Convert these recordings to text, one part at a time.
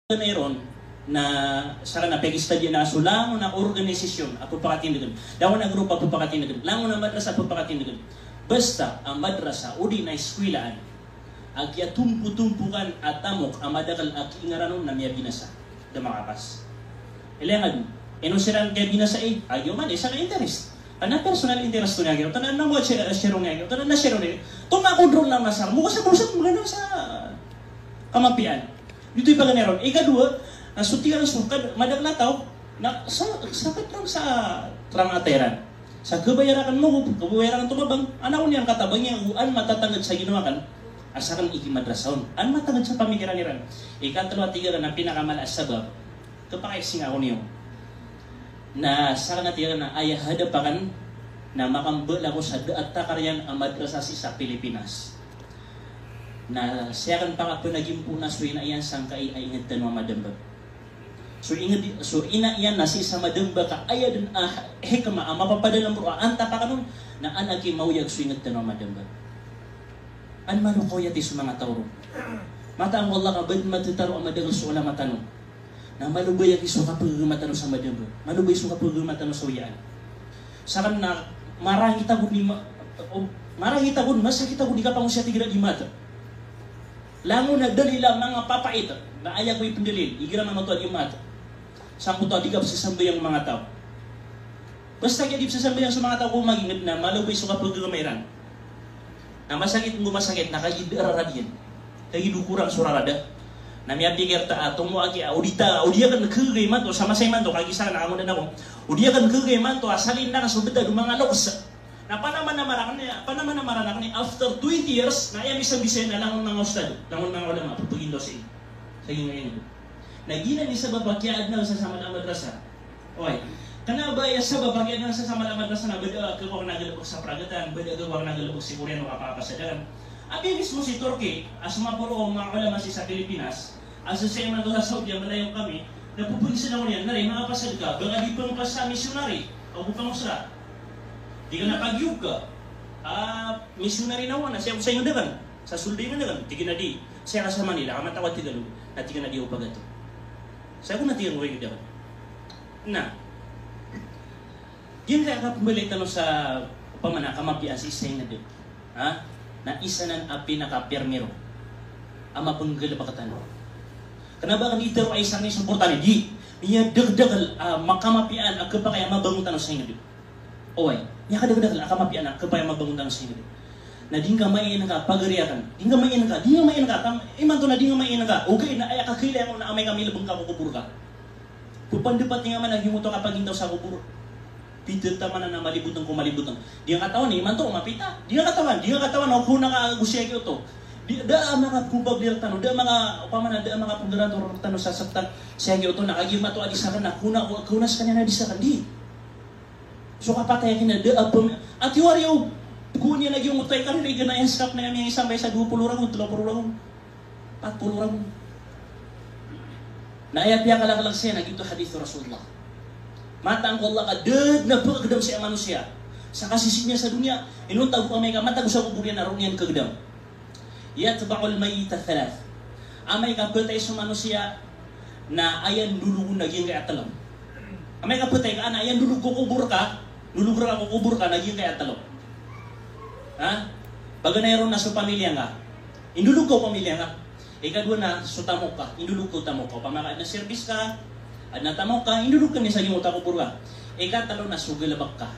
mayroon na saka na pag-study na sulang na organisasyon at pagpakatindigan. Daw na grupo pagpakatindigan. Lango na madrasa pagpakatindigan. Basta ang madrasa udi na eskwilaan agya tumpu-tumpukan at tamok ang madagal at ingaranon na miya binasa. Damakakas. Ilangan, silang kaya binasa agyo man, isa ka interest. Ana personal interest ko na agyo. Tanan na mo share nga agyo. Tanan na share rin. Tumakudrol na masar. Mukha sa bursa mga sa kamapian. Dito'y paganeron. Ikadua, sutikan sukad, madaglataw, na sakit lang sa trangateran. Sa kabayaran mo, kabayaran tumabang, anak niyan katabang niya, an matatangad sa ginawa kan, asakan ikimadrasaon. An matangad sa pamikiran niran. Ikatalo at tiga na pinakamalaas sabab, kapakaising ako niyo. Na saka na tiga na ayah hadapakan, na makambal ako sa daat takaryan ang madrasasi sa Pilipinas. Na siya kan pangapo naging puna so ina iyan sang kai ay ingat tanwa madamba. So ina iyan na si sa madamba ka aya din hekma mapapadala mo anta pa kanon na anaki mauyag so ingat tanwa madamba. An manukoya ti mga tawro. Mata ang wala ka bad matutaro ang madagal so wala matano. Na malubay ang iso kapag matano sa madamba. Malubay iso kapag matano sa uyaan. Sakan na marangita gud ni marangita gud masakita gud di ka pang siya tigira di mata. Lango na dalila mga papait na ayaw ko ipindalil. Igira mga tuwan yung mata. Saan ko ito adigap sa sambayang mga tao. Basta kaya di sa sambayang sa mga tao kung magingit na malubay sa kapag gamayiran. Na masakit mo masakit na kagidararadyan. Kagidukurang surarada. Na may abigir ta atong mo agi audita. Audia kan kagay man to. Sama say man to. Kagisa na ako na ako. Audia kan kagay man to. Asalin na kasubida ng mga loks. Na panaman na marakan ni after 20 years na ayam isang bisay na langon mga ustad, langon mga ulama pupugin daw sa ngayon. Nagina ni sa babakyad na sa sama na madrasa. Oy, kana ba ya sa babakyad na sa sama na madrasa na bada ko nagalubog sa pragatan, bada ko nagalubog si Koreano kapapasadagan. Abi mismo si Turkey, as mapuro mga ulama sa Pilipinas, as sa mga sa Saudi malayo kami, napupugin sila niyan na rin mga pasad ka, baka di pang sa missionary o upang usra. Di ka napagyug ka. Missionary na wana. Siya sa inyo dagan. Sa sulday mo dagan. Tigin na di. Siya ka sa Manila. Kamatawad tigalo. Na tigin na di upag ito. Siya ko na tigin mo rin dagan. Na. Yun kaya ka pumalik tanong sa pamana kamapian si Isay na di. Na isa ng pinaka-permero. Ama panggal pa katano. Kanaba kan ito ay isangisuportani. Di. Niya dagdagal makamapian ang kapakaya mabangon tanong sa inyo di. Oy, niya kadagdagal akamapian na kapaya mabangundan sa inyo. Na di nga main ka pagariakan. Di nga main ka. Iman to na di nga main ka. Okay na ay kakailangan mo na amay kami labang ka kukubur ka. Pupandapat nga man naghimuto kapag hindaw sa kubur. Pitit taman na malibutan ko malibutan. Di nga katawan iman to mapita. Di nga katawan o kuna ka gusya kyo to. Da mga kubablir tano, da mga pamana da mga pundarator tano sa saktan siya kyo to nakagima to adisakan na kuna sa kanya na adisakan di. So kapatay na da apom at yung kunya lagi yung utay kan rin na yung skap na yung isang bay sa 20 rang 30 rang 40 rang naayapya ka lang siya nagito hadith Rasulullah matang ko Allah ka dad na pagkagdam siya manusia sa kasisid niya sa dunia inuntag ko may kamatag sa kuburyan na runyan kagdam yatba'ul mayita thalath amay kapatay sa manusia na ayan dulu naging kaya talam amay kapatay ka na ayan dulu kukubur ka naging kaya talo. Baga na yaro na sa pamilya nga, indulog ko pamilya nga. Ikadwa na, sutamok ka, indulog ko tamok ka. Pamaka na service ka, at natamok ka, indulog ka ni sa iyong utakubur ka. Ikatalo na, sugalabak ka.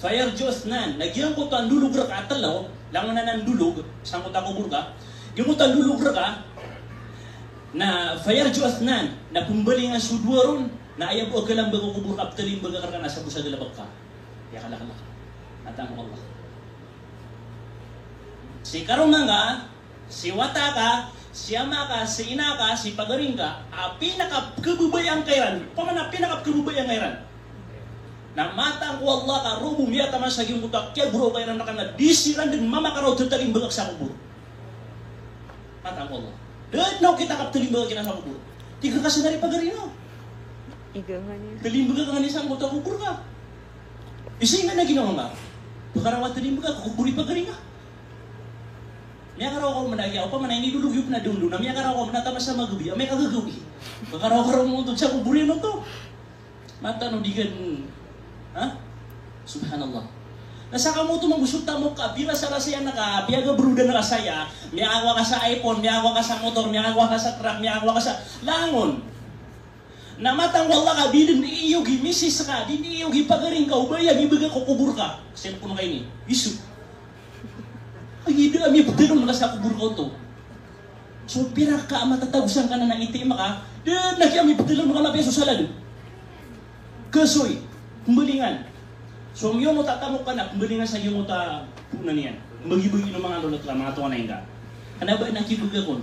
Fire Diyos nan, nagyang ko to ang dulog ka at talo, langan na ng dulog, sa utakubur ka, yung ko to ang dulog ka, na fire Diyos nan, na pumbali nga sudwaron, na ayaw po ka lang bago kubur ka, patalim baga ka na sa busa galabag ka. Kaya kalak-kalak. At ang Allah. Si karunga nga, si wata ka, si ama ka, si ina ka, si pagaring ka, pinaka-kabubayang kairan. Pamana, pinaka-kabubayang kairan. Na matang ko Allah ka, rubum yata man sa giyong utak, kaya buro kairan na ka na, disiran din mama ka raw tataling bagak sa kubur. Matang ko Allah. Dahil na kita kaptaling bagak kina sa kubur. Tiga kasi na rin pagaring no. Talimbaga ka nga nisang buta kubur ka. Isa nga na ginawa nga. Pagkarawat talimbaga, kukuburi pa ka rin nga. Miya karaw ko managya, o pa manay ni dulug yup na dundo, na miya karaw ko manatama sa magabi, may kagagawi. Karaw-karaw mo ito siya, kuburin mo to. Mata no digan, ha? Subhanallah. Nasa ka mo ito magbusulta mo ka, pira sa rasaya na ka, piyaga bruda na rasaya, miyawa ka sa iPhone, miyawa ka sa motor, miyawa ka sa truck, miyawa ka sa langon. Namatang wala ka, di din iiyogi, misis ka, di iiyogi pagaring ka, ubaya, ibaga ko kubur ka. Cellphone kayo ni, isu. Ay, hindi kami pagdalong na sa kubur ko to. So, pira ka, matatagusan ka na ng itima ka, di kami pagdalong na peso sa lalo. Kasoy, kumbalingan. So, ang iyong tatamok ka na, kumbalingan sa iyong punan niyan. Bagi-bagi ng mga lulot lang, mga tuwa na yun ka. Ano ba nakibuga ko?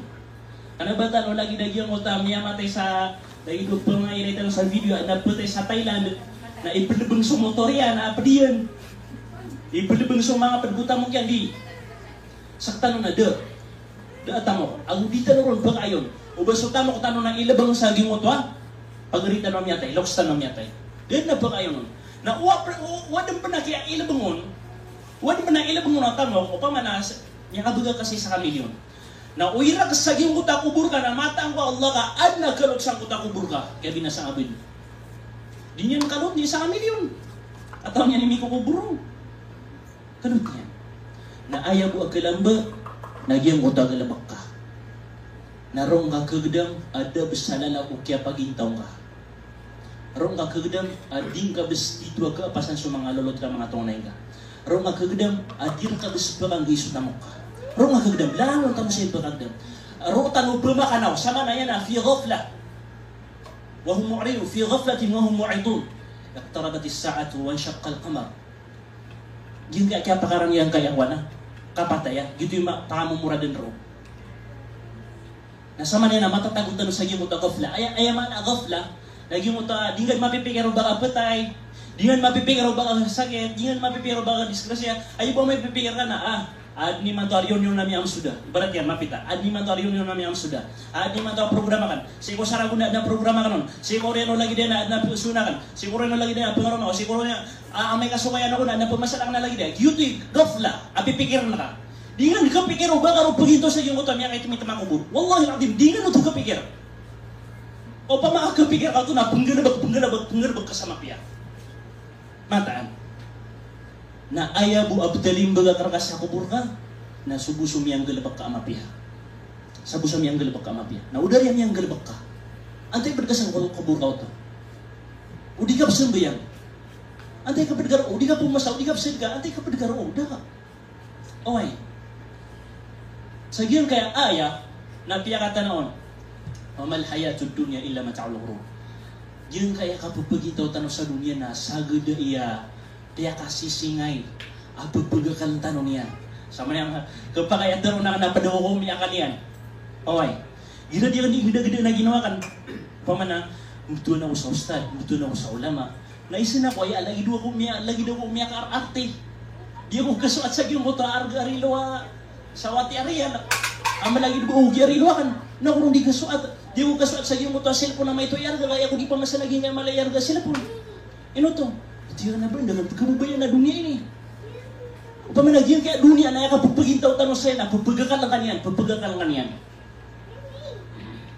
Ano ba tano, lagi-lagi ang miya matay sa dahil po nga inay sa video na putay sa Thailand na ipalibang sa motor yan, na apadiyan. Ipalibang sa mga padbuta mo yan, di. Saktan na, tamo. Ang di tanong ron ba kayon? O ba so tamo ko tanong ng ilabang sa gimot ha? Pagarita na miyatay, lokstan na miyatay. Dahil na ba kayo nun? Na wadang pa na kaya ilabangon, wadang pa na ilabangon ang tamo, o pa manas, niya kabuga kasi sa kamilyon. Na uira ka sa gimot kubur ka, na matang ko Allah ka, ad nagkalot sa kuta kubur ka, kaya binasa abin. Di niyan kalot niya sa kamilyon. At ang niya ni Miko kuburo. Kalot niya. Na ayaw mo agkalamba, nagyang ko tagalabak ka. Narong ka kagdang, ada besala na kung kaya pagintaw ka. Rong ka kagdang, ading ka bes ditwa ka, pasan sa mga lolot ka, mga tunay ka. Rong ka kagdang, adir ka bes parang giso na mo ka. Rong ka kagdang, langon ka mo sa ipagdang. Rong tanong pumakanaw, sama na yan fi ghafla. Wahum mu'rinu, fi ghaflatin wahum mu'idun. Iqtarabat is-sa'atu wa inshaqqa al-qamar. Yung kaya pakarang yan kaya wana, kapataya, gitu yung pakamumura din ro. Nasama niya na matatagutan sa gimot na ghafla. Ayaman na ghafla, lagi mo ta, di nga mapipikir o baka patay, di nga mapipikir o baka sakit, di nga mapipikir o baka disgrasya, ay ba may pipikir ka na, ad ni man to ariyon yung nami am suda. Ibarat yan, mapita. Ad ni man to ariyon yung nami am suda. Ad ni man to programa kan. Siguro saraguna na programa kanon. Siguro reno lagi din na pusuna kan. Siguro reno lagi din na pengaron ako. Siguro niya may kasukayan ako na pumasalang na lagi din. Yuti gafla, apipikir na ka. Di nga kapikir o ba karo paginto sa yung utam ya kahit mitama kubur. Wallahi alazim, di nga no to kapikir. O pa makakapikir ka to na penggalabag kasama piya. Mataan. Na ayabu abdalim baga karkas sa kubur ka, na subusum yang galabak ka amapiha. Sabusum yang galabak ka amapiha. Na udar yang galabak ka. Antay berkasang kubur ka ito. Udi ka pasambayang. Antay ka padgaro, udi ka pumasa, udi ka pasidga, antay ka padgaro, uda ka. Okay. Sa giyon kaya aya, na piya kata noon, Mamal hayatud dunya illa mata'ul ghurur. Giyon kaya kapupagitaw tanong sa dunia na sagad iya, dia kasih singay apagpagakan tanong niya sama yang kapag daw na napadaw niya kaniyan okay gida na ginawa kan pamana mutu na ko sa ustad mutu na ko sa ulama naisin ako ay lagi daw ko miya ka arte di ko kasuat sa gyud mo to argariloa sa wati ariyan ang malagi daw arilo kan na kurong di kasuat di ko kasuat sa gyud mo to cellphone na may to yarga kaya ko di pa masalagi nga malayarga cellphone ino to. Tiyo na ba, dalam kamubayan na dunia ini. Upama nagyan kaya dunia na yaka pagpagintaw tanong sa'yo na pagpagakan lang kanyan.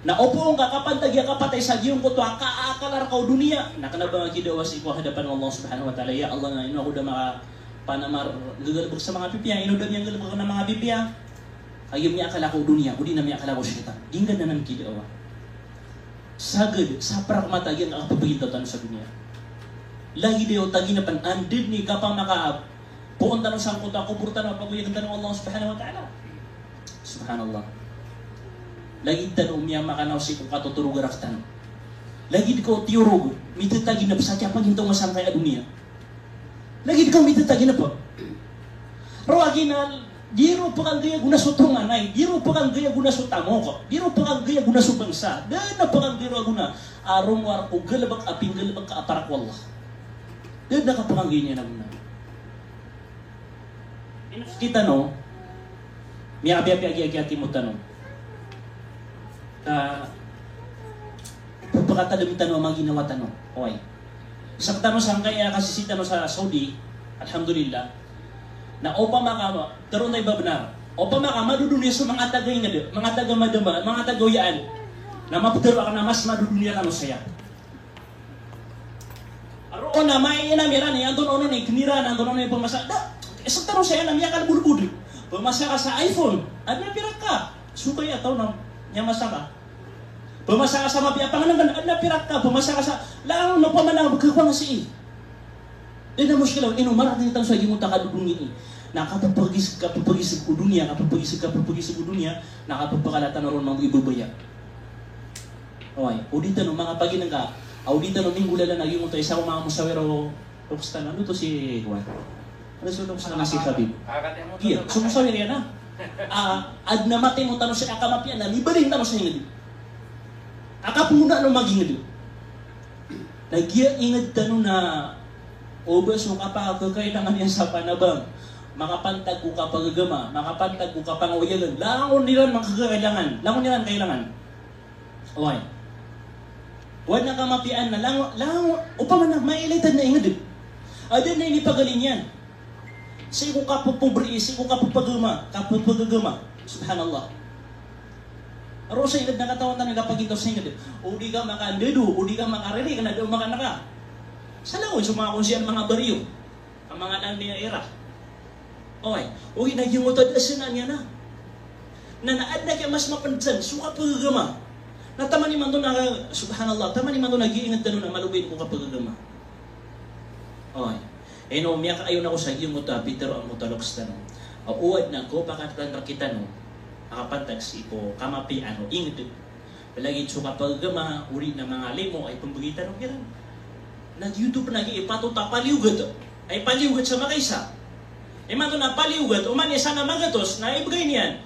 Na opo ang kakapantag kapatay sa giyong ko to, kaakalar ka o dunia. Nakanabang kidawas iko hadapan ng Allah subhanahu wa ta'ala. Ya Allah na ino ako da mga panamar gagalabag sa mga pipiya. Ino da niyang galabag ng mga pipiya. Ayom niya akala ko dunia, udi na niya akala ko syaitan. Dinggan na nang kidawa. Sagad, sa prakmata yan ang pagpagintaw tanong sa dunia. Lagi dayo tagi na andid ni kapang maka puon tanong sang kuta kubur tanong paguyag tanong Allah subhanahu wa ta'ala. Subhanallah. Lagi tanong miya makanaw si kung katuturog araktan. Lagi di ko tiurog, mitatagi na sa kaya pagintaw masangkay a dunia. Lagi di ko mitatagi na po. Rawagi na diro pa kang gaya guna sa tunganay, diro pa kang gaya guna sa tamoko, diro pa kang gaya guna sa bangsa, dahil na pa kang gaya guna arong war o galabag aping galabag ka aparak wallah. Dahil nakapangagay niya na muna. Kita no, may abi-abi-agi-agi mo tanong. Pagpakatadami tanong, mga ginawa tanong. Okay. Isang tanong saan kaya kasi si tanong sa Saudi, alhamdulillah, na opa makama, taron na ibabanar, O pa madudunia sa mga tagay nga de, mga taga madama, mga tagoyaan, na maputero ka na mas madudunia ka no saya. Aroon na, may inamiran niya, andun ono ni, kiniran, andun ono ni pumasa, isang tanong saya na miya ka bulu-bulu. Pumasa ka sa iPhone, at may pirak ka. Sukay ataw na, niya masa ka. Pumasa ka sa mapiapang naman, at napirak ka. Pumasa ka sa, lang no pa man ang magkakuha nga si Di na muskila, inumarat na itang sa iyong takadudungi nakapagpagisig ko dunia, kapagpagisig ko dunia, nakapagpakalata na ron mga ibubaya. Okay, audita no, mga paginang ka, audita no, minggulala na yung isa ko mga musawero, Rokstan, ano to si Juan? Ano si Rokstan na si Khabib? Iya, sumusawir yan na. Ad namatay mo tanong sa akamapian na, libaling tanong sa hingad. Akapuna no magingad. Nagya ingad tanong na, obas mo kapag kakailangan yan sa panabang. Makapantag ko kapag gagama, makapantag ko kapag awayagan. Langon nila makakailangan. Langon nila kailangan. Okay. Huwag na kamapian na langon. Upa man na, mailitad na ingad. Adan na inipagaling yan. Sa iko kapupubri, sa iko kapupagagama. Subhanallah. Aro sa ilad na katawan na nagapagitaw sa ingad. O di ka makaandedo, o di ka makarili, ka na daw makanaka. Sa laon, sumakon siya mga bariyo. Ang mga nang niya era. Okay. O ginagimutad asinan niya na. Na naad na kaya mas mapansan, suka pagagama. Na tama ni man doon na, subhanallah, tama ni man doon nag-iingat na na malubin ko kapagagama. Okay. Eh no, miya ka ayon ako sa iyong muta, Peter ang mutaloks tanong. Uwad na ko, pakatan rakita no, nakapantag si ko, kamapi ano, ingat ito. Palagi suka pagagama, uri na mga limo, ay pambagitan ng kiran. Nag-YouTube nag-ipatuta, paliugat. Ay paliugat sa makaysa. E man na paliugat, umanya sana magatos, na ibigay niyan.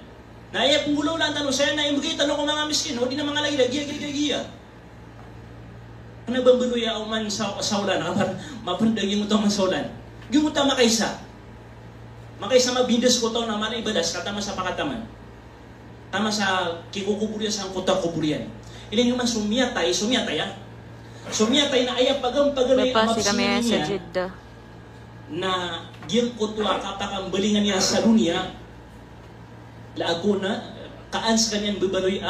Na iya pungulaw lang tanong saya, na ibigay tanong ko mga miskin, o di na mga lagi-lagi, Ano bang bunuya uman sa saulan, mapandag yung utang saulan. Yung utang makaysa. Makaysa mabindas ko to na mana ibadas, katama sa pakataman. Tama sa kikukuburian sa kuta-kuburian. Ilan yung man sumiyatay ya. Sumiyatay na ayang pagang-paganay ang mapsinin niya na gil kutwa kapakang balingan niya sa dunia laago na kaans kanyan bibaloy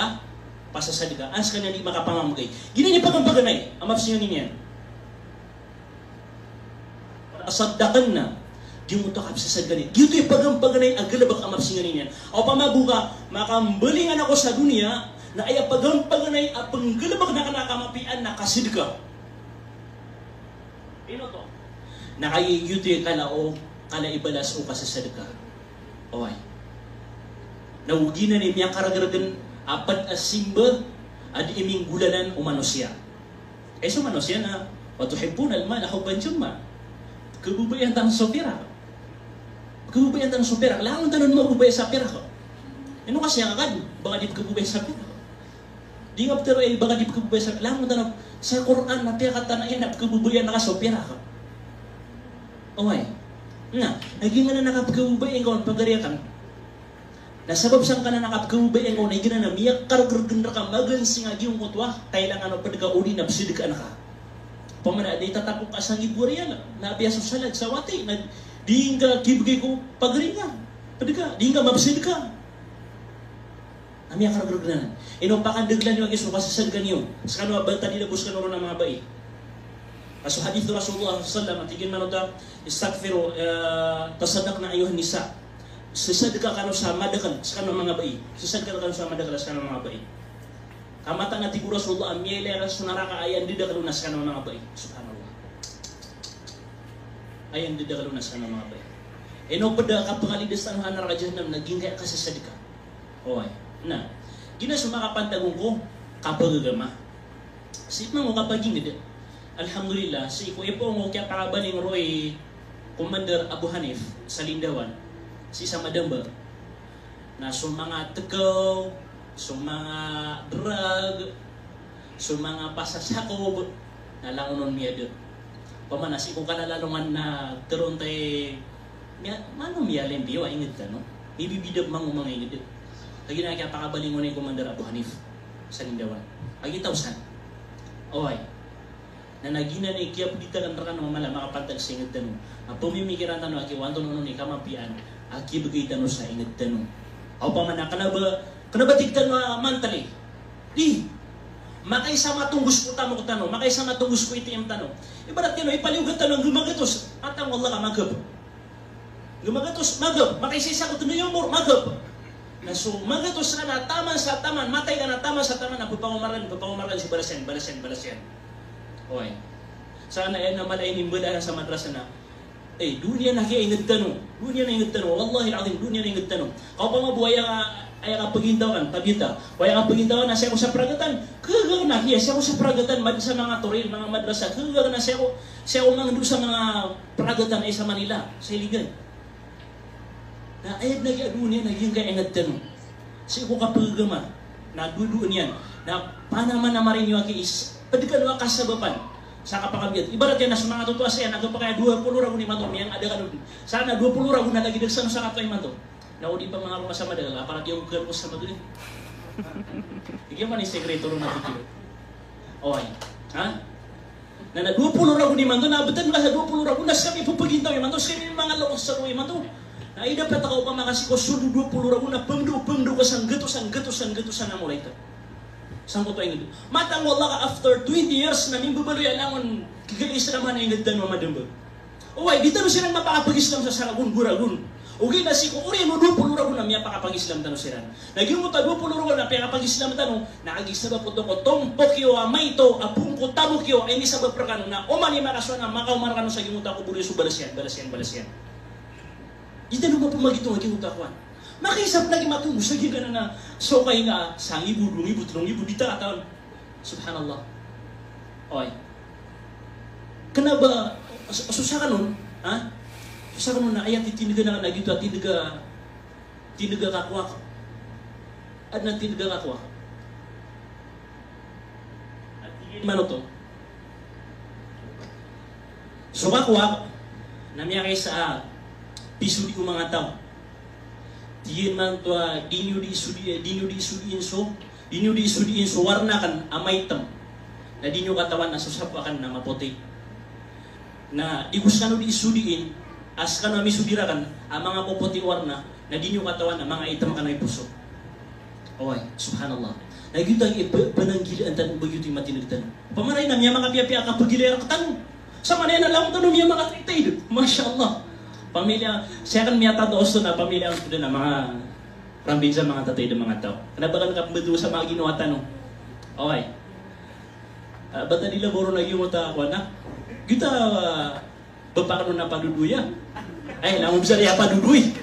pasasadiga ans kanyan di makapamamagay gina niya pagang-paganay ang mapsinin niya asaddakan na di mo ito kapsasadigan gito yung pagang-paganay agalabak ang mapsinin niya o pamabuka makambalingan ako sa dunia na ay pagang-paganay at panggalabak na kanakamapian na kasidika. Ino to? Nakayiyuti kala o kala ibalas o kasasadika. Okay. Nawugi na ni miya karagaragan apat asimba at iming gulanan o manusia. Eh so manusia na watuhibun alman ako banjuma. Kabubayan tanong sa pira. Kabubayan tanong sa pira. Langon tanong mo kabubaya sa pira ko. Ano kasi ang agad? Baka di kabubaya sa pira. Di nga pero baka di kabubaya sa pira. Langon tanong sa Quran na pira katanayan na kabubayan na ka sa pira ko. Okay. Na, naging na nakapagkabubay ang pagariyakan. Nasabab siyang ka na nakapagkabubay ang naging na miyak karagaragan na ka magansing yung kutwa. Kailangan ang pagkauli na basidig ka na ka. Pamana, di tatapok ka sa ngiburiyan. Nabiyaso salag sa wati. Di nga kibigay ko pagaringan. Pwede ka, di nga mabasidig ka. Miyak karagaragan na. Inupakandaglan yung iso kasasad ka niyo. Sa kanwa, balta nilabos ka naroon ng mga bai. So hadith Rasulullah sallallahu alaihi wasallam manuta istaghfiru tasaddaq na ayuhan nisa. Sisadka kanu sa madakan sa kanang mga bai. Sisadka kanu sa madakan sa kanang mga bai. Kamata na tigur Rasulullah amyele ra sunaraka ayan dida kanu sa kanang mga bai. Subhanallah. Ayan dida kanu sa kanang mga bai. Eno pada kapangalides tan hanar ka jahannam naging kaya kasisadka. Oy. Na. Gina sumakapantagong ko kapagagama. Sipman mo kapaging dida. Alhamdulillah, si Kuya po mo kaya parabaling Roy Commander Abu Hanif sa Lindawan, si sa Madamba, na sa mga tegaw, sa mga drug, sa mga pasasakob, na langunon miya doon. Pamanas, kung kanalalungan na teron tayo, mano miya lempi, wa ingit ka, no? Ibibidab mang mga ingit doon. Lagi na kaya parabaling mo na yung Commander Abu Hanif sa Lindawan. Agi tausan. Okay. Na nagina ni kaya pudita kan rakan mamala makapantag sa ingat tanong. Ang pumimikiran tanong aki wanto nono ni kamapian aki bagay tanong sa ingat tanong. Aw pa man kanaba tigtan mantali. Di makay sama tunggus ko tamo ko tanong, makay sama tunggus ko iti tanong. Ibarat yun, ipaliugat tanong, gumagatos, atang wala ka magab. Gumagatos, magab, makay sisa ko tanong yung mur, magab. Na so, magatos ka na, taman sa taman, matay ka na, taman sa taman, na pupangumaran si balasen. Okay. Sana na malay nimbala sa madrasa na, dunia na kaya ingad tanong, wallahi al-azim, dunia na ingad tanong. Kau pa mabuhay ay ang pagintawan, tabita. O ay ang pagintawan na siya ko sa pragatan, kagaw na siya ko sa pragatan, sa mga turin, mga madrasa, kagaw na siya ko mga sa mga pragatan ay sa Manila, sa Iligan. Na ayad na kaya dunia, naging kaya ingad tanong. Siya ko kapagama, naduduan yan, na panaman na marin yung akis, padikan mo kasabapan, sa kapakabiyat. Ibarat yan na sa mga tutuwa siya, nagpapakaya 20 ragun ni Manto, miyang ada ka doon. Sana 20 ragun na nagidagsan sa kapatay Manto. Naudi pa mga rumah sama dahil apalagi yung girl ko sama doon. Bigyan man yung sekreto rin matutulog. Okay. Ha? Na 20 ragun ni Manto, nabatan ka sa 20 ragun, nas kami pupagintaw yung Manto, sa mga lawas sa yung Manto. Na idapat ako pa makasiko, sudo 20 ragun na pamdo ka sang gatusan na mula ito. Sang ko to ay ngado. Matang wala ka after 20 years na nimbabaloy alangon kagalis naman ay ngadan mamadamba. Uway, dito no silang mapakapagislam sa saragun guragun. Ugi na si ko uri mo 20 ragun na miya pakapagislam tano siran. Nagyung mo ta 20 ragun na pakapagislam tano, naagis na ba puto ko tompokyo amaito apungko tamokyo ay ni sa baprakan na umani makaswa na makaumarkan sa gimuta ko buri su balasian. Dito no ba pumagito ang gimuta ko. Makisap lagi matunggu sa gina na so kay nga 1,000, 2,000, 3,000 dita taon. Subhanallah. Oy. Kana ba susah kanon, ha? Susah kanon na ayat tiniga na nagito at tiniga kakwa. At na tiniga kakwa. At mano to. So kakwa na miya kay sa piso di mga tao. Diyan man to dinyo di isudiin so warna kan amaitam na dinyo katawan na susapa kan na maputi na di gusto di isudiin as kan misudira kan ang mga maputi warna na dinyo katawan na mga itam kan ay puso. Okay, subhanallah. Nagyutang ipananggilaan tan bagyuti matinagtan. Pamaray na miya mga piya ka pagilera katan. Sa manena lang tanong miya mga titay. Masyaallah. Pamilya, siya kan miyata doon na pamilya ang na mga rambinsa mga tatay ng mga tao. Kanabakan ka pamadu sa mga ginawa tanong. Okay. Ba't na nila boro na yung mata ako na? Kita, bapakano na paduduya. Ay, langom sa riya paduduy.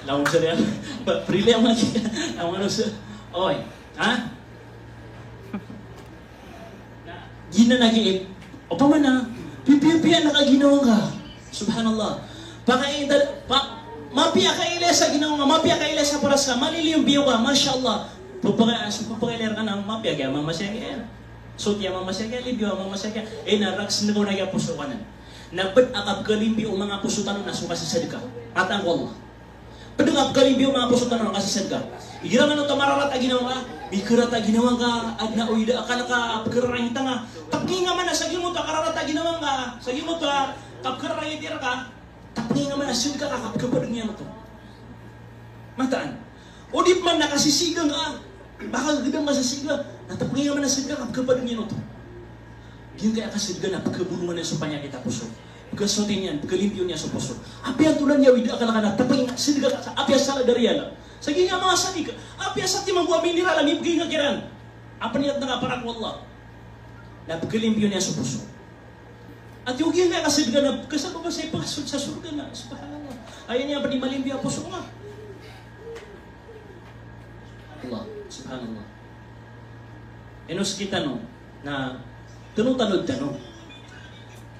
Langom sa riya. Prile ang mga ang ano sa... Okay. Ha? Gina nag-iip. O pa man na, pipiya nakaginawa ka. Subhanallah. Mapia ka ila sa ginawa, mapia ka ila sa paras ka, maliliyong biyo ka, mashallah. Pupakailer ka ng mapia kaya mamasya kaya. So tiya mamasya kaya, libyo mamasya kaya. Naraks na ko na kaya puso ka na. Nabad akap kalimbi o mga puso tanong na suka sa sadka. At ang wallah. Padangap kalimbi o mga puso tanong kasi sadka. Igira nga no tamararat ginawa ka, bikarat ginawa ka, adna o ida akala ka, pagkarang nga. Tapki nga man na, sagin mo to, kararat ginawa ka, sagin mo to, kapkarang itira ka, tapos nga man asyun ka kakapkapadang niya mo to. Mataan. O di man nakasisigang ka, baka gagawin masasiga, natapos nga man asyun ka kakapkapadang niya mo to. Diyan kaya kasiga na pagkabulungan niya sa panya kita puso. Pagkasotin niyan, pagkalimpyo niya sa puso. Api ang tulan niya, wida ka lang na, tapos nga siga ka, api ang sala dariyala. Sige nga mga sadik, api ang sa timang buwa minira, lamibigay nga kiran. Apa niyat na nga parak wallah. Na pagkalimpyo niya sa puso. At yung nga kasi ganap, kasama ba sa ipasod sa surga na? Subhanallah. Ayaw niya pa di malimpyo ang puso nga. Allah, subhanallah. Enos kita no, na tanong-tanong tanong.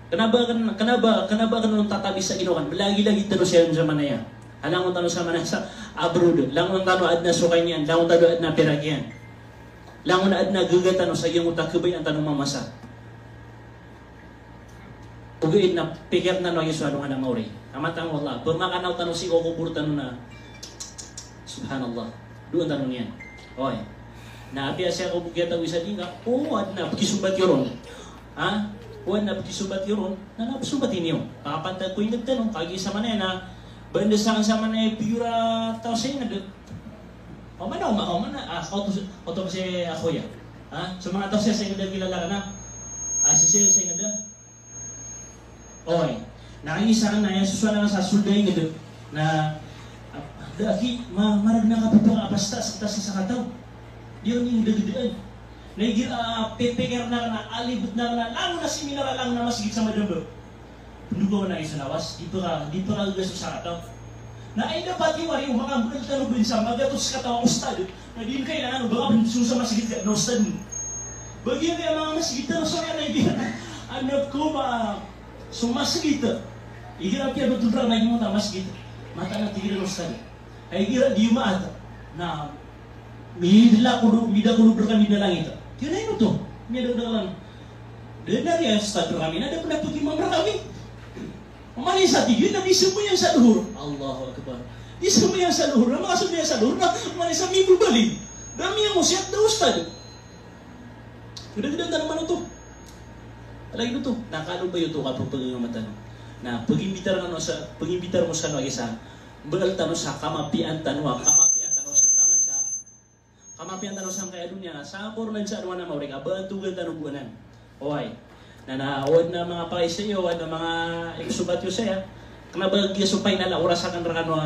Kanaba ka nung tatabi sa inukan, lagi-lagi tanong siya sa manaya. Alang tanong sa manaya sa abroad, langon tanong ad na sukay niyan, langon tanong ad na piragyan. Langon ad na gagatan sa iyong utakabay ang tanong mamasa. Ugain na pikir na no Yesu ano nga na mauri. Amatang wallah. Pagmakanaw tanong si Okubur tanong na subhanallah. Doon tanong niyan. Okay. Naapi siya ko bugya tawi sa dinga. Ad na pagkisubat yun. Ha? Ad na pagkisubat yun. Na napasubatin niyo. Pakapantag ko yung nagtanong. Kagi sa manay na Banda sama na pura tao sa inyo. O mana, ako to kasi ako ya. Ha? So mga tao siya sa inyo kilala ka na. Sa siya sa inyo. Okay. Nakikisa na yan, suswala nga sa sulday nga na daki, marag na kapito nga apasta sa kataw. Yun yung dagdaan. Naigir, pepeker na alibot na lang na similar lang na masigit sa madambo. Dugo na isa lawas, di pa gaso sa kataw. Na ay dapat yung wari, mga bulan tanong bin sa magatos kataw ang ustad. Na di kailangan, baka pinsusa masigit ka na ustad mo. Bagyan kaya mga masigit na soya na hindi anak ko sumasigit. Igira kaya betul-betul na yung mga masigit. Mata na tigil na ustad. Ay gira di maata na mida kulo berkami na lang ito. Kaya na ito, mida lang. Dan dari ustad kami, ada pernah pergi kami. Umanin sa tigil, nabi semua yang sa luhur. Allahu Akbar. Di semua yang sa luhur, na makasud niya sa luhur, na umanin sa minggu balik. Dami yang usiat na ustad. Ganda-ganda naman ito. Alay ito, nakano ba ito kapag pagkakamatan? Na pag-imbitar mo sa isa, bagal tanong sa kamapian tanong sa taman sa kamapian tanong sa kaya dunya, sa pornan sa arwana maurika, bantugan tanong buwanan. Okay. Na naawad na mga paisa iyo, na mga eksubatyo saya, kanabagya supay na oras akan rakano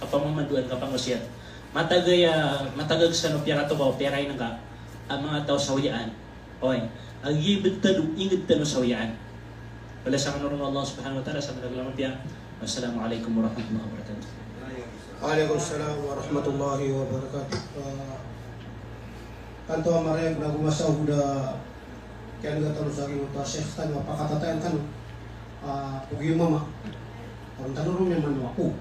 kapamamanduan kapangusyan. Matagag sa no piyaka to ba, piyaray na ka, ang mga tao sa huyaan. Okay. Ang ibig tanong, ingid tanong sa huyaan. Wala sa kanurong Allah subhanahu wa ta'ala sa malaglamang piya. Wassalamualaikum warahmatullahi wabarakatuh. Waalaikumsalam warahmatullahi wabarakatuh. Kanto amarayag na gumasaw da kaya nagatanon sa aking mga Sheikh Tanwa, pakatatayan ka no, huwag yung mama, ang tanong niya man ako.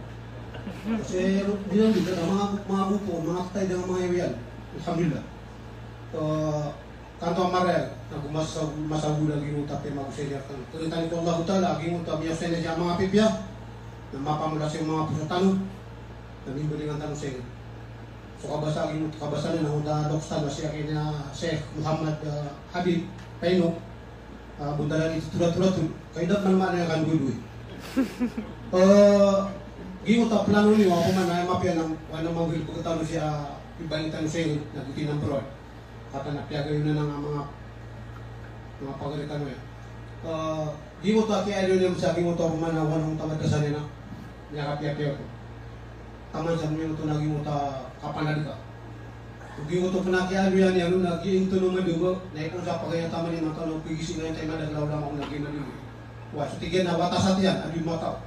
Kasi dinamit na mga bupo, mga katay ng mga iwiyan, alhamdulillah. Kanto amarayag na gumasaw da ginuta pe magusenya kan. Tulitan ito Allah Ta'ala, ginuta miyasenya siya mga pipya, na mapamula sa mga pusatano, na nimbalingan tanong sa inyo. So kabasa na na doksan na siya kina Sheikh Muhammad Habib Paino, bundaran itu turat-turat kayo dapat naman na kan gudu. Ginuta plano ni ako man ay mapya ng ano manggil pagkatalo siya ibalitan sa inyo na gutin ng pro. Kata na piyaga yun na ng mga pagalitan mo yan. Ginuta kaya yun yung sa ginuta ako man na wanong tamad kasanin na niya kapya-pya ko. Taman sa mga ito na ginuta kapanad ka. Ginuto panakian yan yan nag-iinto naman dugo na ipon sa pagkaya taman yung mga pigising ngayon tayo madaglaw lang ako naging na dugo. Wa, so tigyan na watasat yan, adi mataw.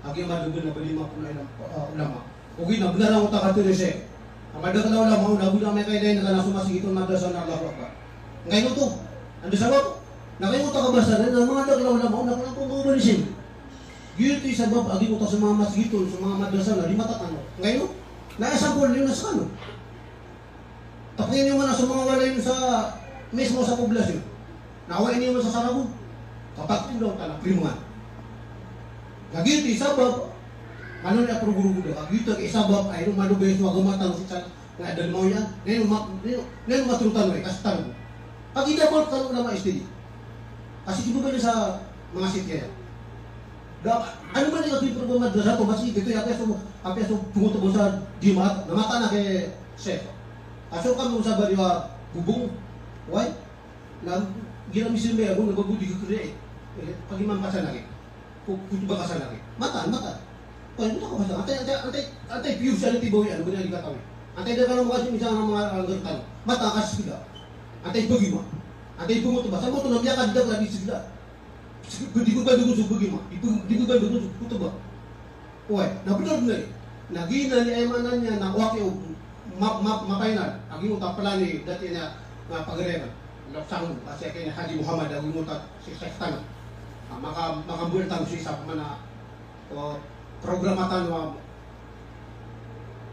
Agi madugo na balima kulay ng ulama. Ugi na benar ang utak ito siya. Ang madaglaw lang ako nagulang may kailangan na nasumasigitong madrasa na Allah Akbar. Ngayon ito, ando sabab, nakayuta ka basta na mga daglaw lang ako nakulang kong bubalisin. Gito yung sabab, agi utak sa mga masgiton, sa mga madrasa na di matatano. Ngayon, naisampol yun na sa kano. Tapuin nyo man sa mga walay sa mismo sa poblasyon. Nawain nyo man sa sarabo. Kapag tulaw talang krimuhan. Nagito isabab, ano niya puro-guru-guru. Nagito isabab, ay nung malubay sa magumatang sa nga adal mo yan. Ngayon matrutan mo kasi tanong. Pag idabot ka nung naman istili. Kasi di ba sa mga sitya yan? Ano man yung ating problema sa ito? Kasi dito yung apya sa pumutubo sa dimat, namata na kay Sheikh. Aso kami sa bariwa bubong, why? Na ginamisin ba ako nagabudi ko kaya pag imam ka sa lagi, kutuba ka sa lagi. Mata. Kaya ito ko basta. Antay pure siya ng tibaw yan, ano ba yung katawin? Antay na karong kasi minsan ng mga anggartan. Mata kasi sila. Antay bagi mo. Antay pumutuba. Sa mo ito namiya ka didag lagi sila. Di ko ba doon sa bagi mo? Di ko ba doon sa kutuba? Why? Napunod na eh. Nagina ni Aymanan niya na waki mapainan. Ang imuta pala ni dati na pag-reban. Laksang kasi kay Haji Muhammad ang imuta si Sheikh makambulitan siya sa mana programatan wa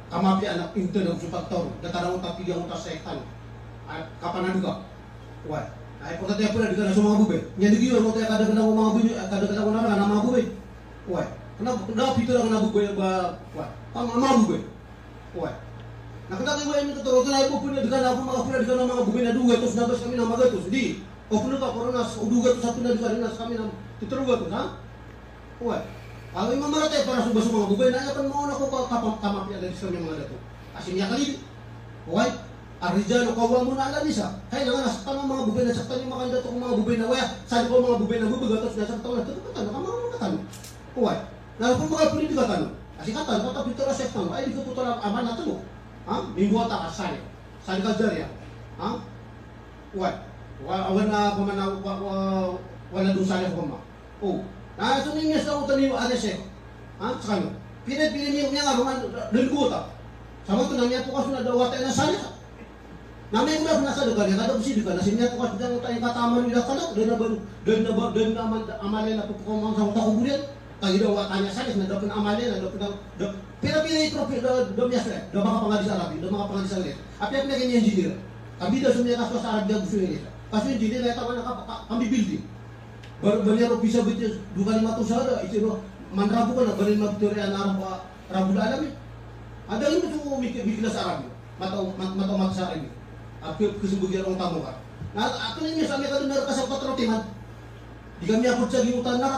kamapi anak pinto ng supaktor. Datarang utak pilihan utak Sheikh at kapanaduga. Why? Ay kung tayo pala di ka na sa mga bubay. Yan di yun, kung tayo kadagalang mga bubay, kadagalang ko na mga bubay. Why? Napito lang na bubay ba? Why? Mga bubay. Why? Nakataki mo yung tuturo, tunay po puna, di ka na ako mga puna, di ka na mga bubay na duga, tapos nabas kami na magatos. Di. O puna ka, koronas, o duga to sa puna, di ka rin kami na tuturuga to, ha? Why? Ang mamaratay para sa baso mga bubay na apan mo na ko kamapya dari sa mga dato. Asin niya kali. Okay? Arijano kawa mo na alam isa. Kaya nga nasaktan ang mga bubay na saktan yung mga kandidato kung mga bubay na waya. Sabi ko mga bubay na bubugatos na saktan na ito. Katano ka mga katano. Okay? Na kung mga politika katano. Asin katano kata pintura sa katano. Ay di ko tuto lang aman na ito. Ha? Mimbuata ka sa'yo. Sa'yo ka dyan yan. Ha? Okay? Awan na pamanaw wala doon sa'yo ko ma. Oh. So ninyo sa utan niyo alas eh. Ha? Sa kano? Pinipili niya nga ruman lingkuta. Sama to nanya po kaso na dawata na sana. Namay ko na nasa lugar niya kada busi lugar na sinya po kaso dang tayo katama nila kana doon na amalen na pupukomang sa utak ko bulian. Kaya daw watanya sa na daw na amalen na daw pinapili trophy do miasre. Do mga pangalis sa Arabi, do mga pangalis sa Ingles. Api na kanya engineer. Kami daw sumya kaso sa Arabi gusto niya. Kaso engineer na tawa na kami building. Baru bisa betul 2 kali matu sada itu manrabu kan bari magteorya na rabu alam eh. Ada yang itu mikir sa Arabi. Mata sa Arabi. Api kesembuhan orang tamu kan. Nah, aku ini sampai ka dinar ka sa patrotiman. Di kami ako sa giutan na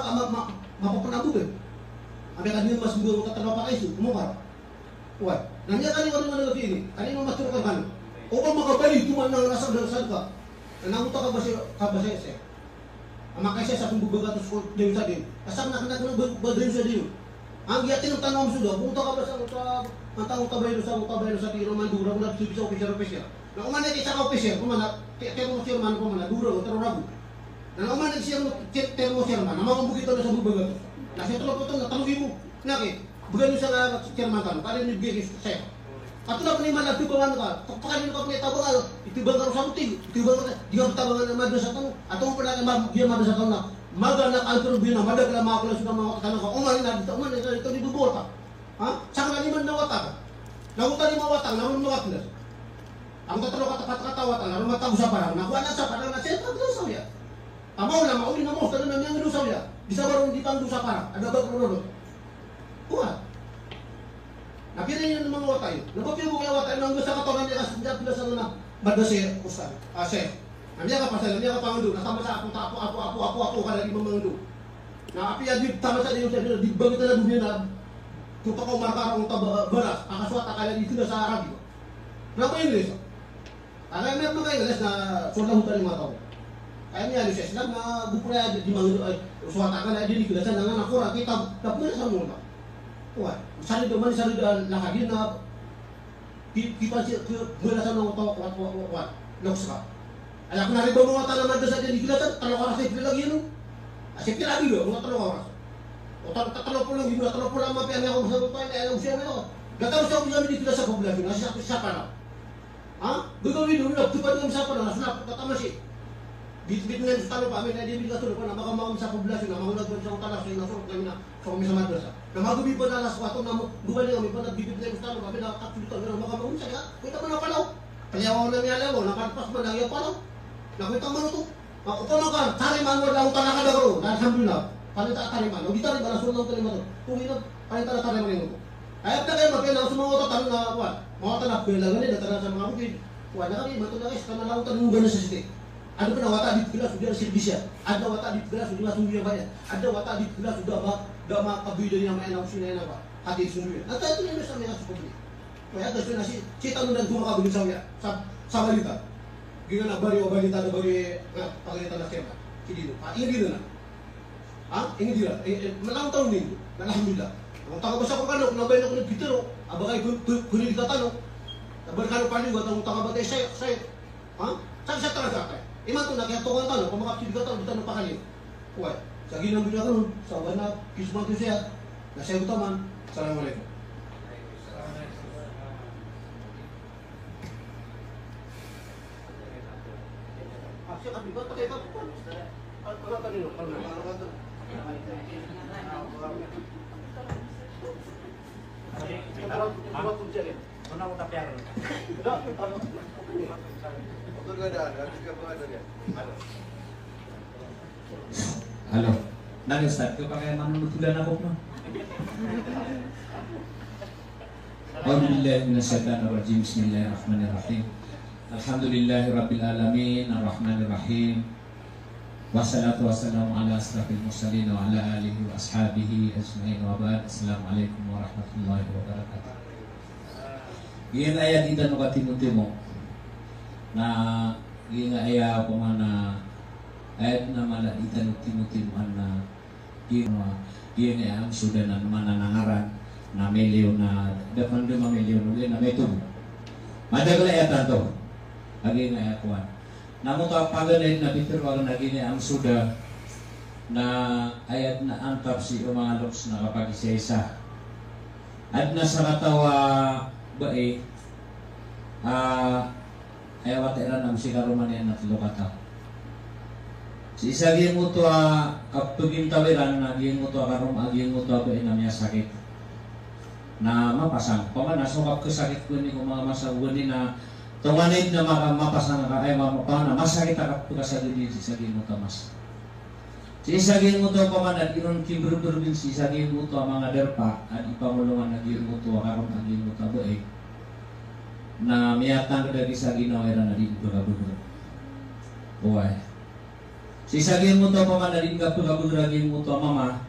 mapapenabu kan. Abi kanina mas buo ka trabaho pa isu, mo ka. Wah, nanya kali wala man lagi ini. Kani mo matur ka kan. O ba makabali tuman na nasa dalsan ka. Namuta ka ba siya? Maka saya satu beberapa terus dari tadi. Asal nak berdiri saja. Anggiatin tanam sudah. Punta ka ba sa matang tabay sa tiro man dura mula bisa official. Na umana di sa official kumana termo chairman kumana dura utro rabu. Na umana di siya termo chairman. Namang bukito na sa beberapa. Na sa tulo na tanong mo. Naki, bukan sa chairman kan. Kali ni bigis saya. At na paniman na tubangan ka. Pagpakalin ko ni tabang itibang ka sa mutig. Itibang ka di ka tabangan na madra sa tanong. Atong pala ka dia madra sa tanong na. Maga na kantor bina madag la mga kula sudah mga tanong ka. Umani na ito ni bubota. Ha? Saka na liman na wata. Nawuta ni mawata, namun mawatnas. Ang tatlo kata wata, namun mataw sa parang. Nakuha na sa parang na siyempre dusaw ya. Amaw na mauli na mo tanong na niyang dusaw ya. Bisa baru di pang dusa parang. Ada ba krono? Kuha. Nakita niyo ng mga watay. Napapil ko kaya watay nang gusto katawan niya kasi hindi pila sa na badase usan. Ase. Namya ka pasal, namya ka pangundo. Natama sa ako kada di mamangundo. Na api adi tama sa diyo sa di bangita na dunya na tupa ko marka ang baras. Akaswat akala dito na sa Arabi. Napa English? Kaya meron mga English na sulang hutan mga tao. Kaya niya English na bukura di mangundo ay uswat akala di kilasan nga nakura kita tapos sa mga. Wah, sari do lakagin na kita si berasan ng tao wat loksa. Ala ko na rin mga talaman sa diyan gilasan talo oras ay lagi no. Asip kila dilo mga talo oras. O talo po lang dilo talo po lang mapian ako sa pay na alam siya no. Gataw siya kung di sa populasyon nasa sa para. Ha? Gagawin dulu na tupad ng sa para na tatama si. Bit-bit nga sa talo pa amin na di bigat tulo na makamam sa populasyon na mahulag sa talas sa nasod kami na sa kami sa madrasa. Na magubi pa na alas 4 na gumaling kami pa nagbibit na gusto kami na kapulutan na makamam sa kita mo na palaw. Payaw na niya lewo nakarpas man ang palaw. Nakita mo to. Upama ka tariman wala utang ka daw. Alhamdulillah. Palita tariman. Udi tariman na sunod tariman. Kung ina palita tariman nito. Ayat na kayo magkaya sa mga tanong na kuwan. Mga tanap ko lang ni natara sa mga bukid. Kuwan na kami mato na guys kana lautan mo gana sa site. Ada pernah wata di kelas sudah servisnya, ada wata di kelas sudah langsung dia bayar, ada wata di kelas sudah mak kabui dari yang main langsung naik apa, hati sendiri. Nanti itu yang bisa mereka seperti ini. Kayak terus nasi cita nunda cuma kabui sama sama balita. Gimana balita ada bari pakai tanah siapa? Kiri itu, ini dia na. Ini dia. Malang tahun ini, alhamdulillah. Ang taga basa ko kano, nabay na ko ng pitero, abagay kunin kita tanong. Tabarkano paling buat ang taga bagay saya. Sa talaga kay. Iman to nakiyatukan talo, kung makapsili ka talo, dito na pakali. Uy, sa ginang binakaroon, sa wana, kisman ko siya, nasa iyo taman, Assalamualaikum. Siya kami ba? Pakay ka po. Ano kanino? Una mo tapiar. Halo. Nag-start ko pa kaya manunutulan ako mo. A'udzubillahi minasyaitonir rajim. Bismillahirrahmanirrahim. Alhamdulillahirabbil alamin, arrahmanirrahim. Wassalatu wassalamu ala asrafil mursalin wa ala alihi wa ashabihi ajma'in wa ba'd. Assalamualaikum warahmatullahi wabarakatuh. Iyan ayat ita no katimutimo na iyan ayat pamana ayat na mala ita no timutimo na iyan ayat sudah na mana nangaran na milyon na dapat 5 milyon ulit na may tubo. Madagal ayat to. Lagi ayat kuan. Namun kapagan na bitir wala naging ang sudah na ayat na antap si mga loks na kapag isa-isa. At nasa katawa bae ayawat eran ang si karuman yan at lukata. Si isa giyang mo to kaptugin tawiran na giyang mo to karum agiyang mo to bae na miya sakit. Na mapasang. Paman nasukap ko sakit ko ni kung mga masawin na tunganid na mapasang ka ay mapapana masakit ka po sa gini si saging mo tamas. Si saging mo to pamanad iron kimber-berbin si saging mo to mga derpa at ipamulungan na giyong mo to karon ang giyong mo taboy na miyatang dari sa ginawa na din buga-buga. Uway. Si saging mo to pamanad din ka buga-buga giyong mo to mama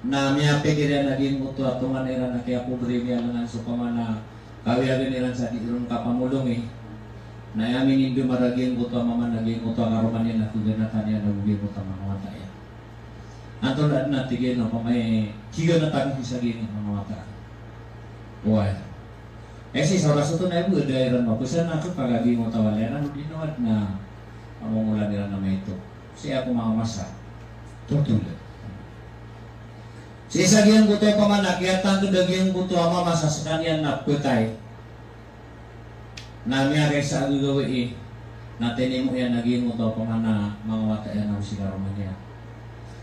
na miyapigir na giyong mo to at tungan na kaya pobre niya lang so pamana kawiyagan nila sa diirong kapamulong na yamin hindi maragin buto mama naging buto karuman yan at tuganatan yan nagugin buto mga mata yan. Anto na natigin no pamay kiga na tagin sa gini mga mata. Uway. Si sa oras ito na ibu dairan mo. Kusa na ito pagagi mo tawaliran dinawad na amumulan nila na may ito. Siya ako mga masa. Tutulad. Si isagyang buto pamanak, yatang kudagyang buto ama masasakanian na putay. Namiyari sa agagawi natin mo yan naging buto pamana mga watayan ng sigaroman niya.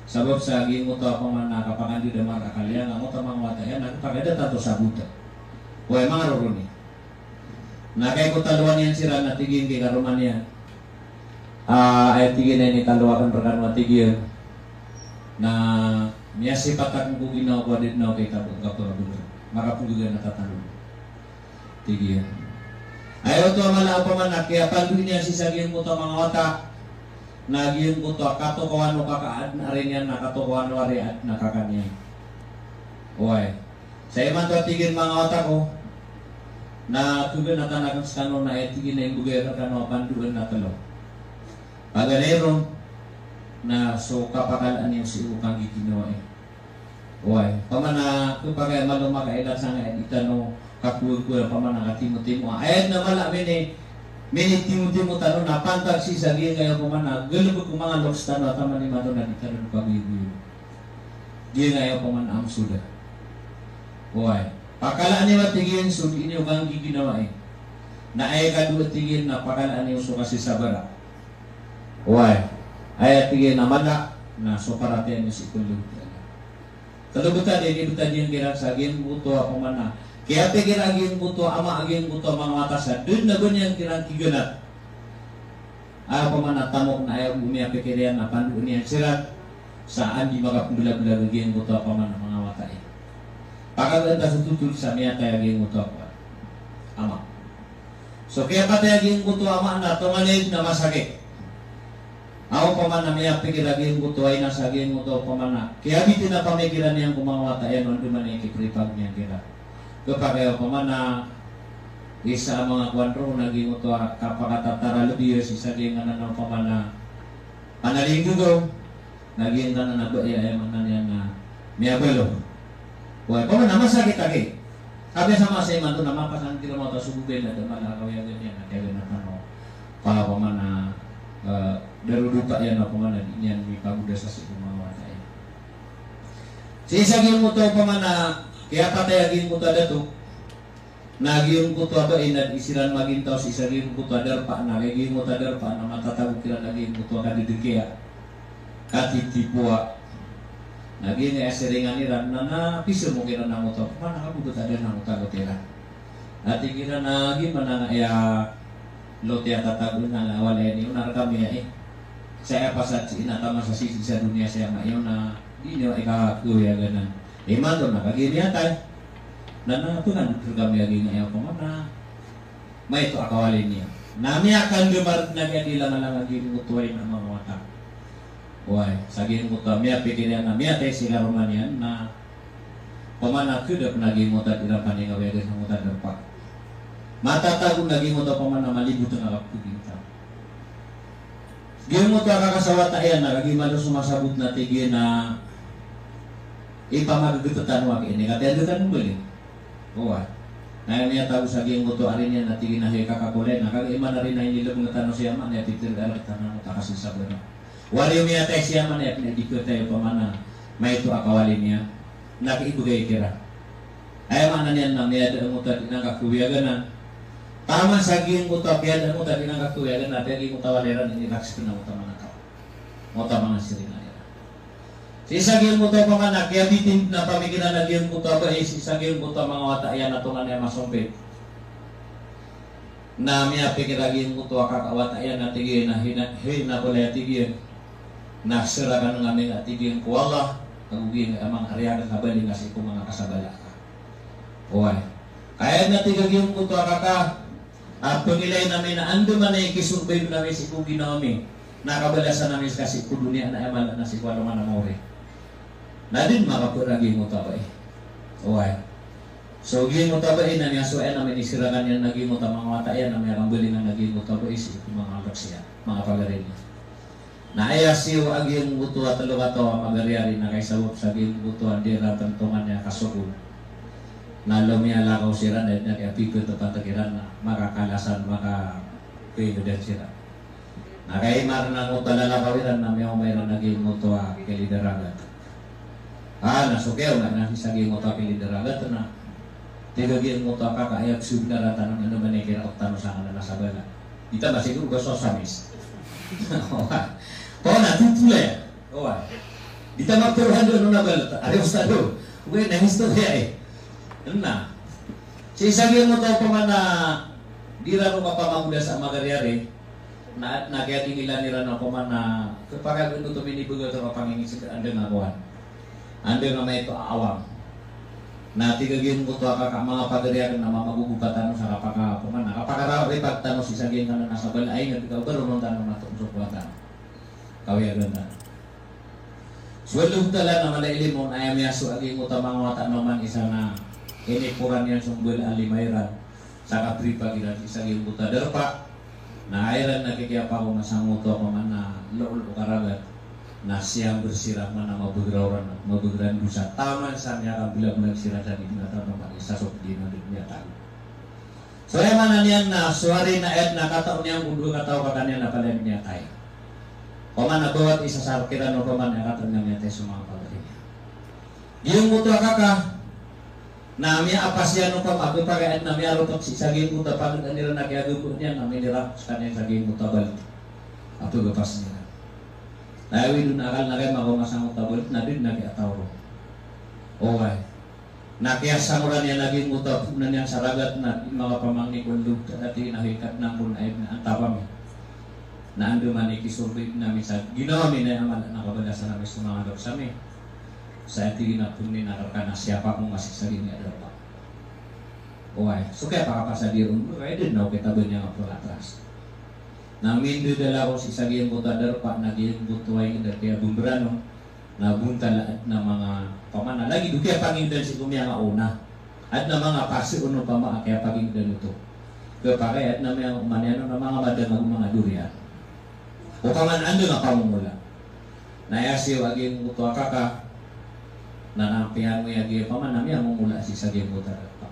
Sabab sa aging buto pamana kapag hindi damar akalian, ang utang mga watayan, nagpagada tato sa buto. Huwag mga ruruni. Nakay ko taluan yan sila na tigin kay karoman niya. Ay tigin na ni taluakan perkan matigil na niya si patak mo ginawa ko din na kay tabong kapag makapugugan na tatanong. Tigil. Ayaw to malaw pa man kaya pag niya si sagin mo to mga otak nagiyon mo to katokuan o kakaad na rin yan nakatokuan o rin at nakakanyan. Uy. Sa iman to tigil mga otak ko na tugan na tanagang skano na tigil na yung bugay na kano panduan na talo. Paganero na so kapakalaan yung si ukang giginawa Uy, pamana kapag maluma kailan sa nga itano kakuha pamana katimo-timo. Ayat na malamin minit-timo-timo tano na pantag si sagi kaya pamana galubog ko mga loks tano at man ni mato na itano pagibuyo. Di ngayon pamana am suda. Uy, pakalaan niyo matigin sud inyo kang giginawa na ay kadua tigin na pakalaan niyo so kasi sabara. Uy, ay tigin na mala na so paraten niyo si kulog. Kalubutan din ibutan yung girang sa aging buto ako man na. Kaya pe girang aging buto ama aging buto mga matasan. Doon na ganyan girang kiganat. Ayaw pa man na tamok na ayaw bumiya pe kiriyan na pandoon niya sirat. Saan di makapulag-pulag aging buto ako man mga matay. Pagkaganda sa tutul sa miya tayo aging buto ako. Ama. So kaya pa tayo aging buto ama na tumanid na masakit. Ako pa man na may apigilagin ko to ay nasagin mo to pa man na. Kaya bitin na pamigilan niyang kumawata yan o duman na ikipripag niya kira. Kapag kayo pa man na isa mga kwanro naging mo to kapakatatara lubiyos isagin nga na pa man na panalinggo ko. Naging ka na nabaya ay man na niya na miyabalo. Huwag pa man na masakit agi. Sabi sa mga sa iman to na mapasan tira mo to sugubin na duman na kawaya ganyan na kaya na tanong. Pa man na darudupa yan ako man yan may paguda sa mga wata yan. Si isagin mo to pa man na kaya patayagin mo to dato nagiyong ko to ba inad isiran magintaw si isagin mo to darpa na nagiyong mo to darpa na matatagog kila nagiyong mo to kadidikya katitipua nagiyong asiringan niran na piso mo kira na mo to man nakabugot ada na mo tagot kira at kira naging manangaya lote at tatagun na awalay niyo na kami saya pasat inatama sa sisi sa dunia saya ngayon na di niyo ikakuya ganan mando na kagini atay na natunan kami lagi ngayon ko na may ito akawalin niya nami akan lumar na kaya nila nga lang aging mutuway ng mga wata Wah, saging muta mia pikiran na mia teh sila romanian na pamana ke da penagi muta ira paning gawe ge muta derpak. Mata tagu nagi muta pamana malibu tengah waktu kita. Dia muta kakasawata ayan na lagi malu sumasabut na tige na ipamagagetetan wa ini kata getan beli. Wah. Nah mia tagu saging muta arinya na tige na he kakakole na kag iman ari na ini lebung tano siya man ya pitir dalat tanah muta kasih sabar. Wali miya tayo siya man ya pinadikot tayo pamana may ito akawalimya nakiibu kayo kira ay mana niyan na miya da muta dinang kakuyagan na tama saging muta piya da muta dinang kakuyagan na pero muta waliran ini raksipin na muta mga tao muta mga sirina nila si saging muta pamana kaya bitin na pamikiran na diyan muta ba si saging muta mga watayan na tungan niya masumpit na miya pikiragin muta kakawatayan na tigil na hina kulay tigil nagsirakan ng aming atiging ko Allah kagugin amang ariyagan kabali nga sa ikong mga kasabala ka. Uway. Kaya natigagin ko ito kaka at pangilay namin na ando man ay kisurbay namin sa ikong ginami nakabalasan namin kasi ikong dunia na emal na si Kuala Manamore. Na din makapuragin mo tabay. Uway. So gin mo tabay na niya so ay namin isirakan yan naging mo tamang matayan na may kambali na naging mo tabay sa ikong mga alak siya, mga pagarin niya. Na ayasiw aging buto at lugato magariari na kay sawop sa aging buto at dira tantungan niya kasukul na lumia lakaw sira na kaya pipit o patakiran na makakalasan makapinudan sira na kay marana ko talalakawiran na mayroon naging buto at kilidaragat nasukyaw na nasaging buto at kilidaragat na tigagin buto kakayag subdaratan ng ano man ay kinaoktan sa kanila sa bala kita ba siguro gusto sa mis kau nak tutulah ya, wah. Kita maktuhan doon na balota. Ada ustado, gue nangis tuh ya. Nah, si saging mo tahu pemana dira ko kapamaguda sa magariari. Na kaya tingilan nila na pemana kepakai untuk ini begitu terus pangingin anda ngakuan. Anda namanya itu awam. Nah tiga gin mo tahu kakak mga pagariari na mamagugubatan sa kapaka pemana. Kapaka raw ripat tanong si saging kana nasa balay nga ikaw baru nonton nato subuatan. Kau ya ganda. Swelum tala na malaili mo na ayam yaso aging utamang wata naman isa na ini puran yang sumbul alimayran sa kapripa gila isaging buta derpa na ayran na kikiapa ko masanguto ko man na lool o karagat na siyang bersirah mana mabugrawran mabugran busa taman sa niya kabila sirah sa di nata naman isasok di na dunia tayo. So ay mana niyan na suwari na ed na kataon niyang undu kataw katanya na pala niya tayo. Pamana bawat isa sa kiran o pamana katan nga niya tayo sumang pagkakanya. Yung muto kaka na miya apas yan o pamako pagkain na miya rutok si saging muta pagod nila nagyagubo niya na may nirap sa kanyang saging muta balik. Ato gapas nila. Dahil doon akal na kayo makumasang muta balik na din nagyataw ro. Okay. Nakiyasamuran niya naging muta na niya sa ragat na mga pamangni kundog at nahikat na kung ay na antapam na ando man ikisurbid namin sa ginawa mi na amal nakabalasan namin sa mga doksami sa iti ginapun ni nakarka na siapa kung masisagin niya daw pa okay so kaya pakapasadirun kaya din na kita ba niya nga po atras na mindu dala ko si sagin buta darpa naging butuay na kaya bumbrano na buntala at na mga pamana lagi do kaya pangingdan si kumya nga una at na mga pasi uno pa maa kaya pangingdan ito kaya pakay at na mga maneno na mga madamag mga durian o paman ando nga pamumula nayasiw aging mutuwa kaka na nampihan mo yung paman nami ang mumula si saging muta pa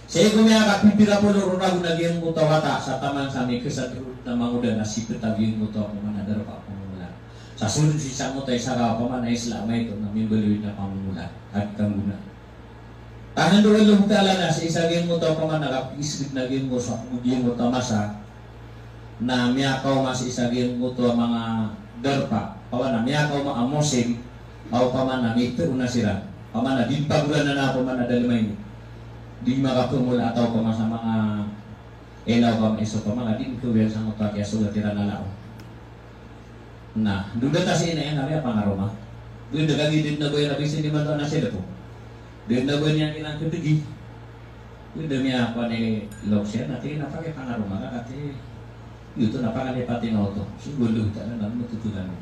siya kumya kapipira po loro na gunaging mutawata sa taman sa may kasatrut na manguda na sipit aging mutuwa paman nadaro pa pamumula sa sunod si sa mutay sa paman ay islamay ito na may baluin na pamumula at kangguna tahan doon lumutala na sa isaging mutuwa paman nakapisbit naging mo sa muging mutuwa masa na miyakaw mas isagin mo to mga derpa pawa na miyakaw mga amosin o paman na mito una sila paman na din pagulan na paman na dalimay di makapumula ataw paman sa mga elaw paman iso paman na din kuwel sa mga kaya sugat tira na lao na doon ta si ina yan kami pangaroma doon na kagidid na goy rabisin di man to na sila po doon na goy niya ilang kadigi doon na miya pa ni Loksyan natin napakay pangaroma ka kati Itu napakalipati nga ito. Siguro ta na matutunan mo.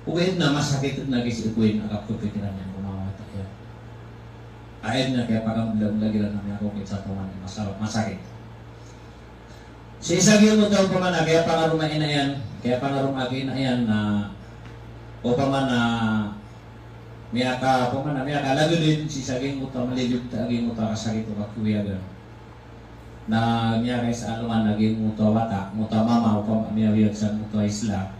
Uwid na masakit na kasi ukuin akap ko pikiran niya kung mga tayo. Ayun na kaya pakamdaw-lagi lang namin ako sa tuwan. Masakit. Si isagil mo daw pamana, kaya pangarumain na yan, kaya pangarumagin na yan na o pamana miyaka lago din si saging mo daw malilip aging mo daw kasakit o kakuyagan na miyaka sa aluman naging mo daw wata, mo daw mama o pamamiyawiyag sa mo daw isla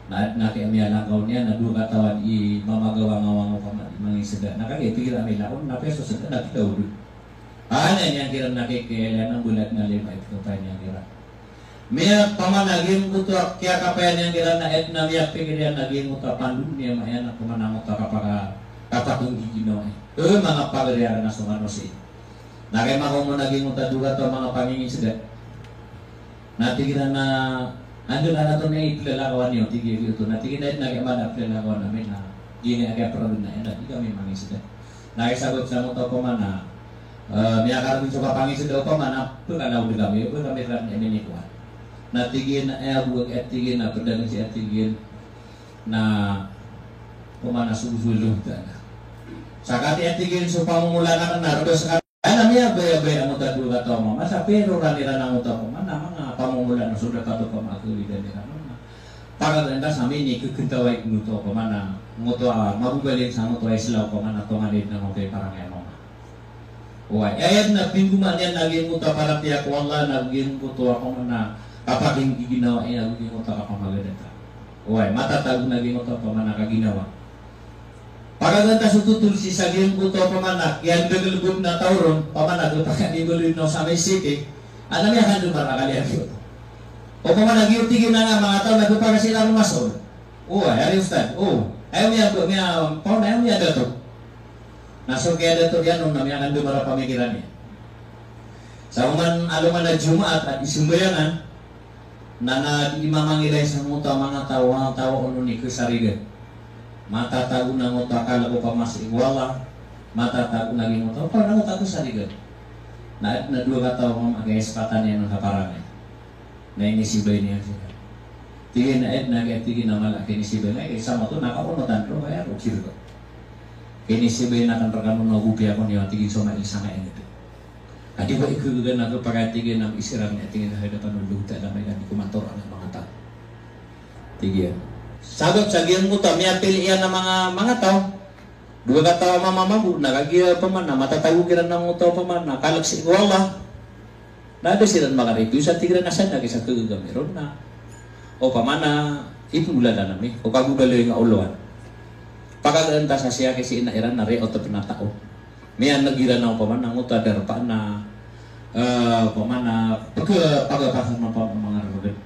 na kaya miyalagaw niya na doon katawan mamagawa-ngawang o pamalisada na kaya tigil amila kung napeso sa nagdaw doon. Ano yang kira nakikailan ng bulat na lima ito pa niya kira. Miya pamanagin mo to kaya kapayan yang kira na et na miya pikirian naging mo to pandun niya mayan ako manang mo to kapakong giginawa. Mga pagariara na sumanosi. Nakay makong mo naging mo to duga to mga pangingin sila. Natigil na andun na nato na ipilalakawan niyo tigil ito. Natigil na et naging ipilalakawan namin na gini agay parang na yan. Hindi kami mangin sila. Nakisagot sa mo to pamana miyakar din sa kapangis daw pa man pagkalaw di kami ran ini kuat natigin na buwag etigin na perdagang si etigin na pamana susulong ta sakati etigin so pamumula na narodo sa ana miya baya mo ta duga to mo masa pero ranira na mo to man mga pamumula na sudah pato pa makulidan nila paganda sa amin ni kukintaway muto pamana muto mabugalin sa muto islaw pamana to manid na mo kay parang emo. Wah, ayat na pinguman yan naging muta para tiyak wala naging muto ako na kapag hindi ginawa ay naging muta ka pamagadata. Wah, matatag naging muta pa man nakaginawa. Pagaganda sa tutul si saging muto pa man yan gagalugod na tauron pamanagot ka ibulin no sa may city. Ano niya kan dumar akalian ko. O pa man nagyutigin na nga mga tao nagpapara sila rumasol. Ay ustad. Ayaw niya dato. Nasok kaya dato yan nung namiyakan dumara pamikiran niya. Sa aluman na Jumaat at isumbayangan na imamangilay sa muta mga tao ano ni kusarigan. Matatago na muta akala ko pa mas iwala. Matatago na gimuta. Pa na muta kusarigan. Na dua ka tao mga agayespatan niya ng kaparangay. Na inisibay niya siya. Tigin na tigin na malaki inisibay na. Sama to nakapunutan ko kaya rukir ko. Kini sibay na kan perkamu no gupi ako niya tigil so maisama yang itu. Adi ba ikugugan ako pagkatigil ng isirang niya tingin na hadapan ng luta na may nani kumantor ang mga tao. Tigil. Sagot sa giyan mo ta miya pilihan ng mga tao. Dua ka tao mamamabu nagagiya pa man na matatagugiran ng mga tao pa man na kalagsi ko Allah. Nada silang makarito sa tigran na sana kisa kagagamiron na. O pa man na ipula na namin. O kagugaloy nga uluan. Pagkaganda sa siya kasi inairan na rin o ito pinatao. Miyan nagira na ako paman ang utadar pa na paman na pagkapasan ng mga ragad.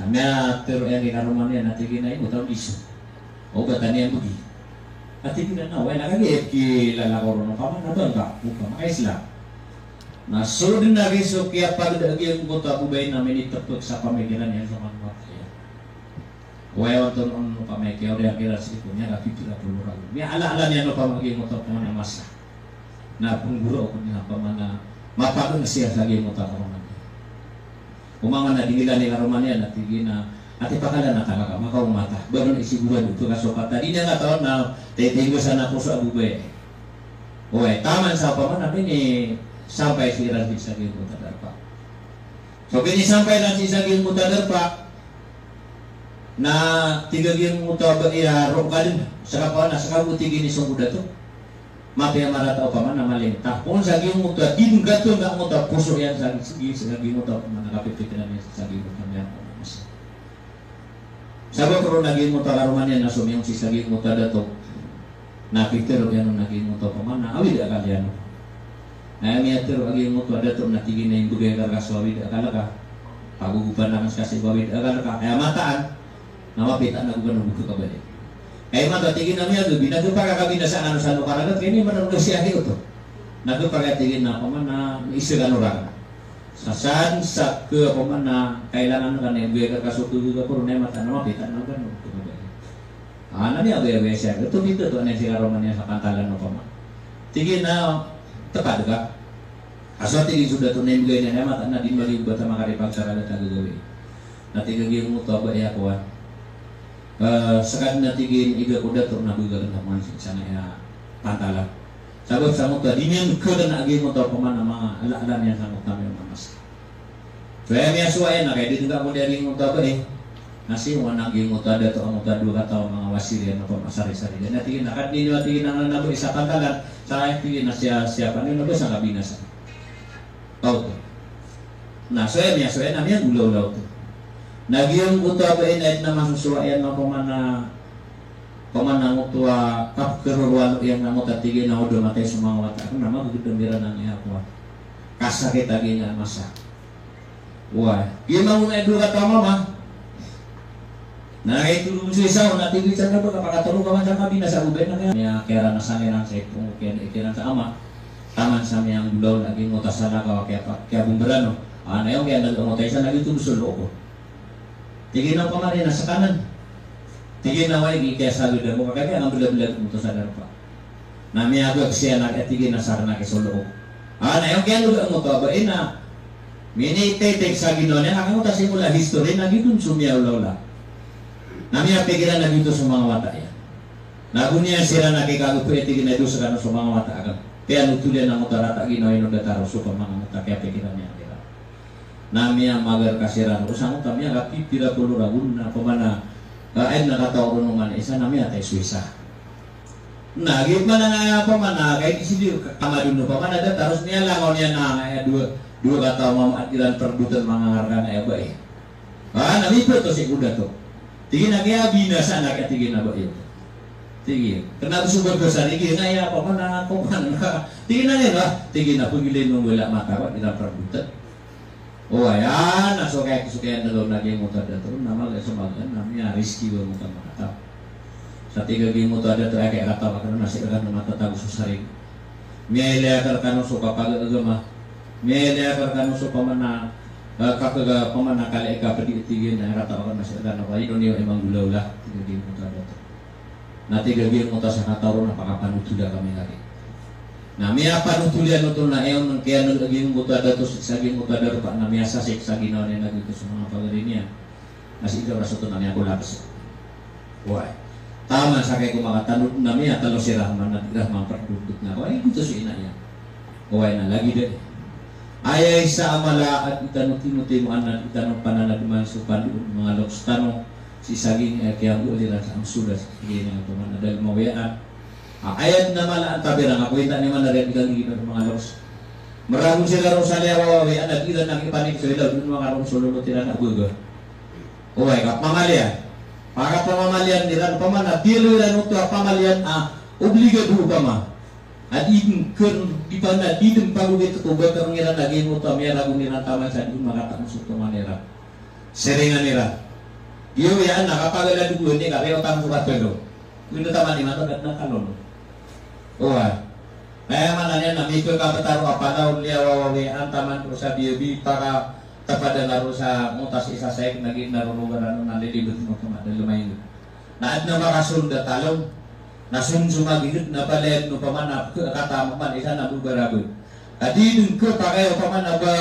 Miya pero yung ikaruman niya natigin na yung utang iso. O bata niya bugi. Natigin na wala nakagayat kilala ko rin paman na doon ka. Buka makaisla. Nasunod na rin so kaya pagdagi yung buta ubay namin itapag sa pamigilan niya sa mga Wala to no pameke o dia kira situ nya ka 30 orang. Nya ala-ala nya no pamagi mo to pamana masa. Na pungguro ko niya pamana mapagon siya sa gi mo ta karon. Umangan na dinila ni Romania na tigina ati pakala na kalaka makaw mata. Baron isiguran ito ka sokat. Di na nga taon na titingo sa nako sa bubay. Oy, taman sa pamana ni sampai si Rabi sa gi mo ta darpa. So kini sampai lang si Sagil mo ta darpa. Na tigagin mo to ba ro kalin sa kapaw na sa kabutigin ni sungguda to mapaya marata pa man na malenta kung sa gin mo to din gato nga mo to puso yan sa sige sa gin mo to manakapit na niya sa gin mo kanya sabot ro nagin mo to karuman yan na sumiyong si sagin mo to dato na pitero yan nagin mo to pa man na awid akalian na miatero agin mo to dato na tigin na yung bugay kargas awid akala ka pagugupan naman kasi awid akala ka kaya mataan namapita na ko ng buko kabali. Kaya matatigin na niya doon, nagpapagkakabin na sa ano karagat, kaya niya manong siya ito. Nagpapagatigin na paman na isigan orang. Sa saan sa ke paman na kailangan ka na yung buhay kakasuko ka puro na mata na mapita na gano'n. Ano niya buhay siya? Ito dito to na siya karoman niya sa kantalan ng paman. Tigin na tepat ka. Aswa tigin sudah to na yung buhay niya mata na din malibat sa makaripag sa kalat na gagawin. natigagin mo to ba iya kuan sekali natigin iga udah tuh nabuga naman sana ya pantalan sabab sa mo to dinyan ko na agi mo to pamana mga ala-ala niya sa mo kami mas kaya may asuwayan na kaya dito ka mo dari mo to ba nasi wanang agi mo to ada to mo to dua ka mga wasirian na pamasari-sari dan natigin nakad ninyo natigin ang nabo isa pantalan sa natigin na siapa nino ba sa kabinasa tao to nah soya namanya gulaw-law to nagyong buto ba inait na masusuwayan ng pamana mo tuwa kapkeruruan yang namo tatigin na udah matay sa mga wata ako nama gudambira na niya ako kasakit lagi nga masa wah gimana mo na edu kata mama nah itu dulu susah natigin sa nabo kapakatulong ka man sa kabina sa uben na niya kaya nasangiran sa ipong ikiran sa ama taman sa miyang gulaw lagi mo tasala ka kaya bumberano ano yung kaya nag-umotay sa lagi ito gusto loko tingin na pamarin nasa kanan tingin na wai kaya sa luda mo kakaya ang bulag-bulag mo to sa darpa na miyagag siya tingin na sa na kisolo na yung kaya luda mo to ba na minititake sa gino niya nakamuta simula history nagitun sumiyaw lola na miya pigilan na dito sa mga wata yan nagunya sila nakikagupo tingin na doon sa kano sa mga wata agad kaya nutulian na mo tarata gino ino dataro so pa mga mata kaya pigilan niya namanya magar kasiran usang utamnya kapi pira puluh ragun na pamana ay nakataw ron man isa namanya tay Suisa nah gimana nga pamana kay sidi kamadun no pamana da taros niya langon niya na dua kata mama ilan perdutan mga harga na ba nami po to si kuda to tingin na kaya binasa na kaya tingin na ba yun tingin kenapa subag besar iki na ya pamana tingin na niya tingin na pagilin nung wala mata ba ilan perdutan oh ayan, naso kaya kesukaan na loob lagi mo tada to, nama gak sebagian namanya Rizky ba mo kang makataw. Sa tiga gini mo tada to ay kaya kataw ka na nasi ka na matatago sa saring. Miyaya ka no so kapag agama, miyaya ka no so pamana kakaga pamana kali ka paditigin na kataw ka nasi ka na kayo niyo emang gulaw lah tiga gini mo tada to. Na tiga gini mo tada sa kataw na pakapanutuda kami lagi. Nah, miya panutulian ito na eon ng kaya nagaging mutada to sa ging mutada pa na miya sasik sa ginawa niya nagito sa mga pagarin niya. Kasi ikaw raso to na miya kulapas. Why? Tama sa kay kumakatanod na miya talo si Rahman na Rahman pagdudot na ko ay ito si ina niya. Why na lagi din. Ayay sa amala at itanong-tinuti mo anak itanong pananagman supan mga loks tanong si saging kaya uliran sa ang sudas hindi na ito man dahil mawayaan. Ayat na mala ang tabirang ako hindi naman narinig ang gino ng mga los. Maraming sila rin sa liyawawawi anak ilan ang ipanig sa ilaw dun mga karong sulunod nila na bugo. Uway ka, pamalian. Para pamamalian nila, pamana, tilo ilan ito pamalian obligado pa ma. At ibang di pa na, di din pagugit ito ba karong ilan naging mo ito, may rago nila taman sa di makatang sa ito manera. Seringan nila. Iyo yan, nakapagala dugo ni ka, pero tanong sa batwelo. Kung ito taman ni matagad na kalon. Uway. Kaya man na namikul ka pataro apanaw liyawawawi ang taman ko sa biyabi para tapada laro sa mutas isa sa naging narulugan na nalilibot mo kumadal lumayin. Naad na makasunda talong nasunsumagigit na palet no paman na katama man isa na bubarabot. Adi dun ko pa kayo paman na ba